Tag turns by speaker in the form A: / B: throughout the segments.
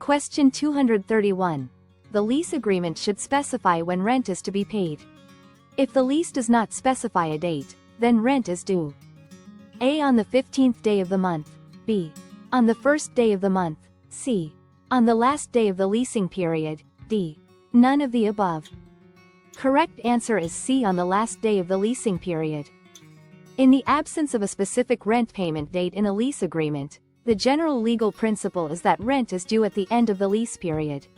A: Question 231. The lease agreement should specify when rent is to be paid. If the lease does not specify a date, then rent is due. A. On the 15th day of the month. B. On the first day of the month. C. On the last day of the leasing period. D. None of the above. Correct answer is C. On the last day of the leasing period. In the absence of a specific rent payment date in a lease agreement, the general legal principle is that rent is due at the end of the lease period.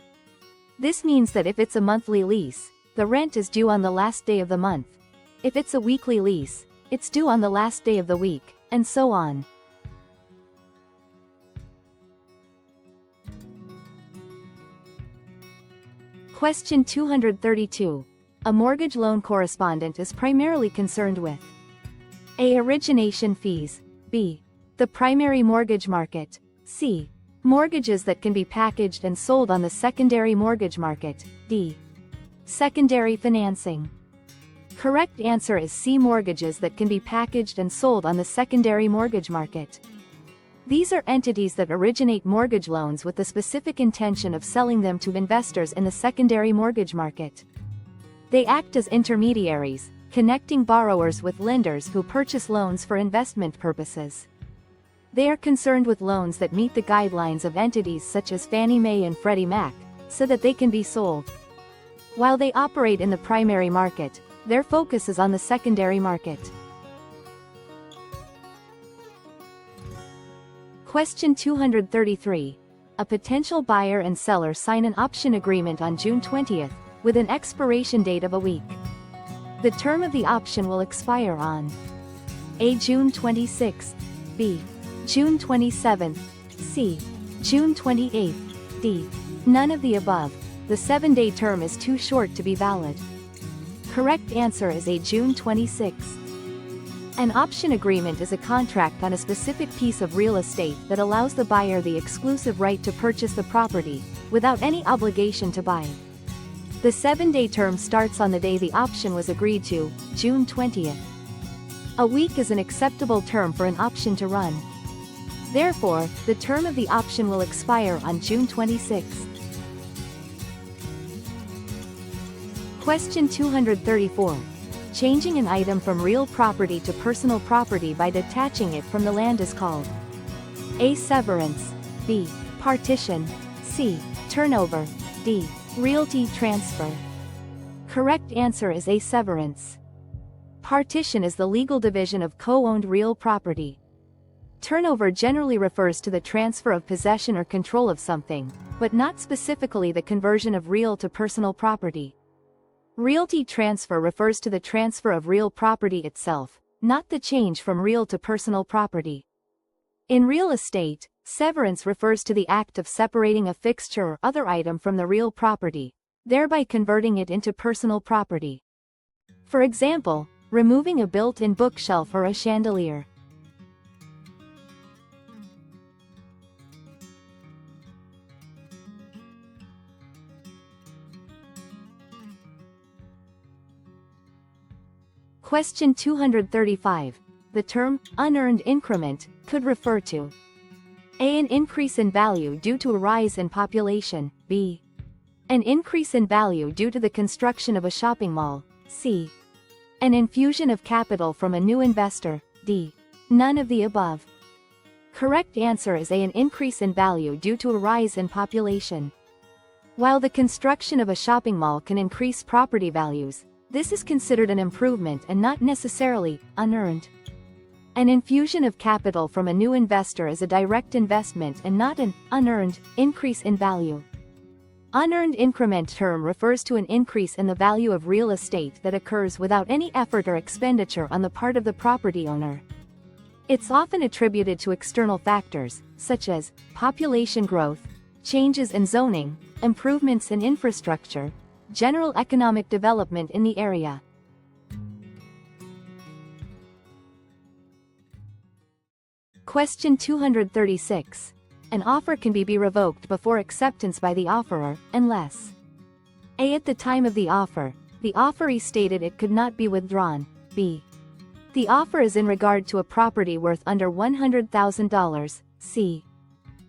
A: This means that if it's a monthly lease, the rent is due on the last day of the month. If it's a weekly lease, it's due on the last day of the week, and so on. Question 232. A mortgage loan correspondent is primarily concerned with A. Origination fees. B. The primary mortgage market. C. Mortgages that can be packaged and sold on the secondary mortgage market. D. Secondary financing. Correct answer is C. Mortgages that can be packaged and sold on the secondary mortgage market. These are entities that originate mortgage loans with the specific intention of selling them to investors in the secondary mortgage market. They act as intermediaries, connecting borrowers with lenders who purchase loans for investment purposes. They are concerned with loans that meet the guidelines of entities such as Fannie Mae and Freddie Mac, so that they can be sold. While they operate in the primary market, their focus is on the secondary market. Question 233. A potential buyer and seller sign an option agreement on June 20th, with an expiration date of a week. The term of the option will expire on A. June 26th, B. June 27th, C. June 28th, D. None of the above. The 7-day term is too short to be valid. Correct answer is A. June 26th. An option agreement is a contract on a specific piece of real estate that allows the buyer the exclusive right to purchase the property, without any obligation to buy. The 7-day term starts on the day the option was agreed to, June 20th. A week is an acceptable term for an option to run. Therefore, the term of the option will expire on June 26th. Question 234. Changing an item from real property to personal property by detaching it from the land is called A. Severance. B. Partition. C. Turnover. D. Realty transfer. Correct answer is A. Severance. Partition is the legal division of co-owned real property. Turnover generally refers to the transfer of possession or control of something, but not specifically the conversion of real to personal property. Realty transfer refers to the transfer of real property itself, not the change from real to personal property. In real estate, severance refers to the act of separating a fixture or other item from the real property, thereby converting it into personal property. For example, removing a built-in bookshelf or a chandelier. Question 235. The term, unearned increment, could refer to A. An increase in value due to a rise in population. B. An increase in value due to the construction of a shopping mall. C. An infusion of capital from a new investor. D. None of the above. Correct answer is A. An increase in value due to a rise in population. While the construction of a shopping mall can increase property values, this is considered an improvement and not necessarily unearned. An infusion of capital from a new investor is a direct investment and not an unearned increase in value. Unearned increment term refers to an increase in the value of real estate that occurs without any effort or expenditure on the part of the property owner. It's often attributed to external factors, such as population growth, changes in zoning, improvements in infrastructure, general economic development in the area. Question 236. An offer can be revoked before acceptance by the offeror, unless A. At the time of the offer, the offeree stated it could not be withdrawn. B. The offer is in regard to a property worth under $100,000. C.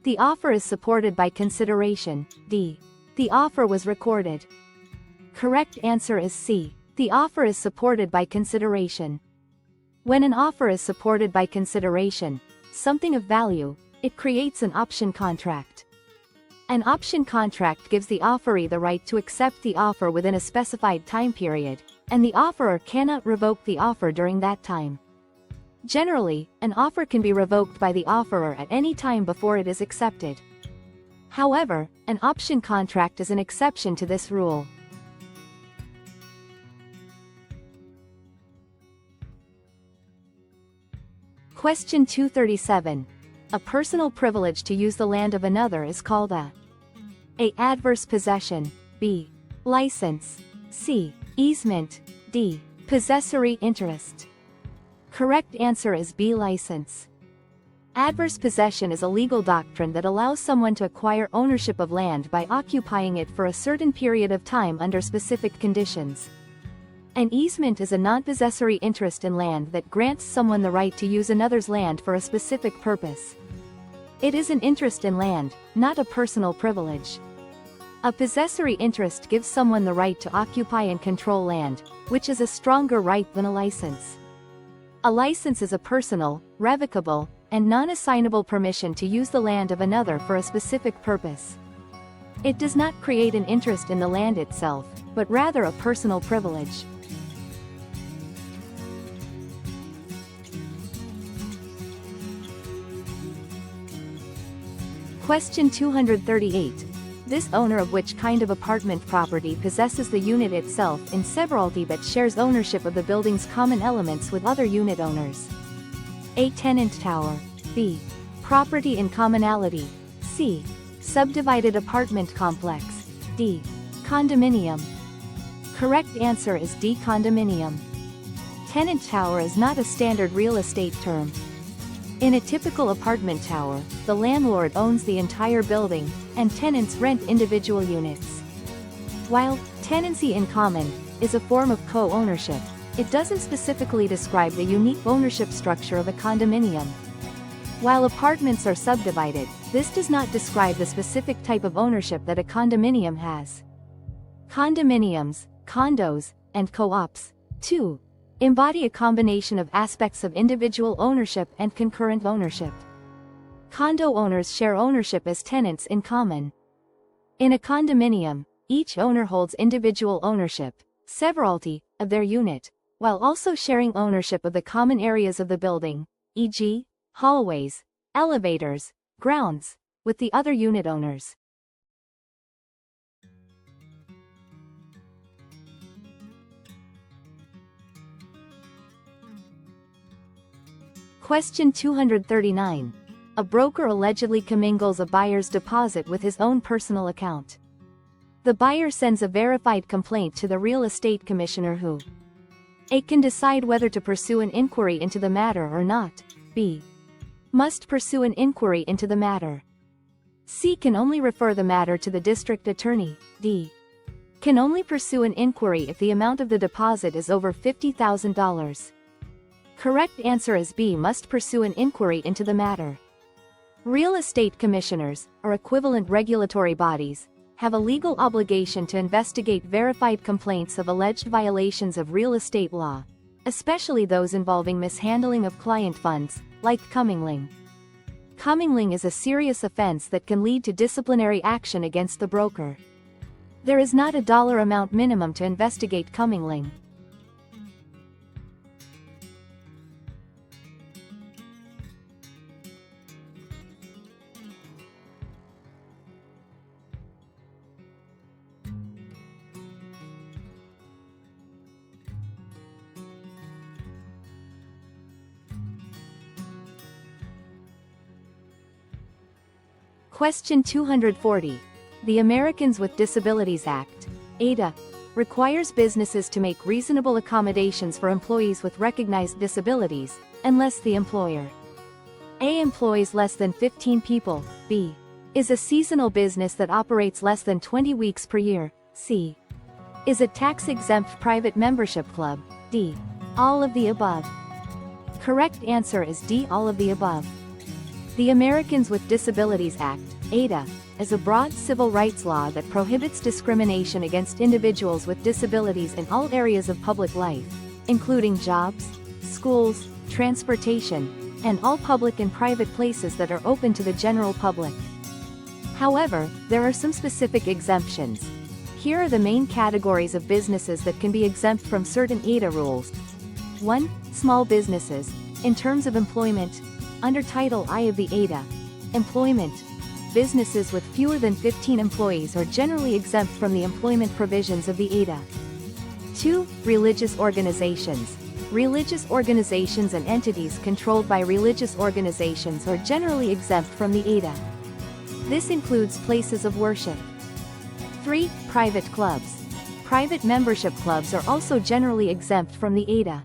A: The offer is supported by consideration. D. The offer was recorded. Correct answer is C. The offer is supported by consideration. When an offer is supported by consideration, something of value, it creates an option contract. An option contract gives the offeree the right to accept the offer within a specified time period, and the offeror cannot revoke the offer during that time. Generally, an offer can be revoked by the offeror at any time before it is accepted. However, an option contract is an exception to this rule. Question 237. A personal privilege to use the land of another is called a adverse possession, b. license, c. easement, d. possessory interest. Correct answer is B. license. Adverse possession is a legal doctrine that allows someone to acquire ownership of land by occupying it for a certain period of time under specific conditions. An easement is a non-possessory interest in land that grants someone the right to use another's land for a specific purpose. It is an interest in land, not a personal privilege. A possessory interest gives someone the right to occupy and control land, which is a stronger right than a license. A license is a personal, revocable, and non-assignable permission to use the land of another for a specific purpose. It does not create an interest in the land itself, but rather a personal privilege. Question 238. This owner of which kind of apartment property possesses the unit itself in severalty but shares ownership of the building's common elements with other unit owners? A. tenant tower, b. property in commonality, c. subdivided apartment complex, d. condominium. Correct answer is D. condominium. Tenant tower is not a standard real estate term. In a typical apartment tower, the landlord owns the entire building, and tenants rent individual units. While tenancy in common is a form of co-ownership, it doesn't specifically describe the unique ownership structure of a condominium. While apartments are subdivided, this does not describe the specific type of ownership that a condominium has. Condominiums, condos, and co-ops, too, embody a combination of aspects of individual ownership and concurrent ownership. Condo owners share ownership as tenants in common. In a condominium, each owner holds individual ownership, severalty, of their unit, while also sharing ownership of the common areas of the building, e.g., hallways, elevators, grounds, with the other unit owners. Question 239. A broker allegedly commingles a buyer's deposit with his own personal account. The buyer sends a verified complaint to the real estate commissioner who A. can decide whether to pursue an inquiry into the matter or not, b. must pursue an inquiry into the matter, c. can only refer the matter to the district attorney, d. can only pursue an inquiry if the amount of the deposit is over $50,000. Correct answer is B. must pursue an inquiry into the matter. Real estate commissioners, or equivalent regulatory bodies, have a legal obligation to investigate verified complaints of alleged violations of real estate law, especially those involving mishandling of client funds, like commingling. Commingling is a serious offense that can lead to disciplinary action against the broker. There is not a dollar amount minimum to investigate commingling. Question 240. The Americans with Disabilities Act, ADA, requires businesses to make reasonable accommodations for employees with recognized disabilities, unless the employer A. employs less than 15 people, b. is a seasonal business that operates less than 20 weeks per year, c. is a tax-exempt private membership club, d. all of the above. Correct answer is D. all of the above. The Americans with Disabilities Act, ADA, is a broad civil rights law that prohibits discrimination against individuals with disabilities in all areas of public life, including jobs, schools, transportation, and all public and private places that are open to the general public. However, there are some specific exemptions. Here are the main categories of businesses that can be exempt from certain ADA rules. 1. Small businesses. In terms of employment, under Title I of the ADA, employment, businesses with fewer than 15 employees are generally exempt from the employment provisions of the ADA. 2. Religious organizations. Religious organizations and entities controlled by religious organizations are generally exempt from the ADA. This includes places of worship. 3. Private clubs. Private membership clubs are also generally exempt from the ADA.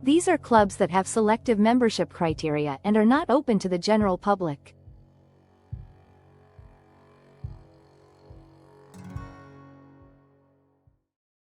A: These are clubs that have selective membership criteria and are not open to the general public.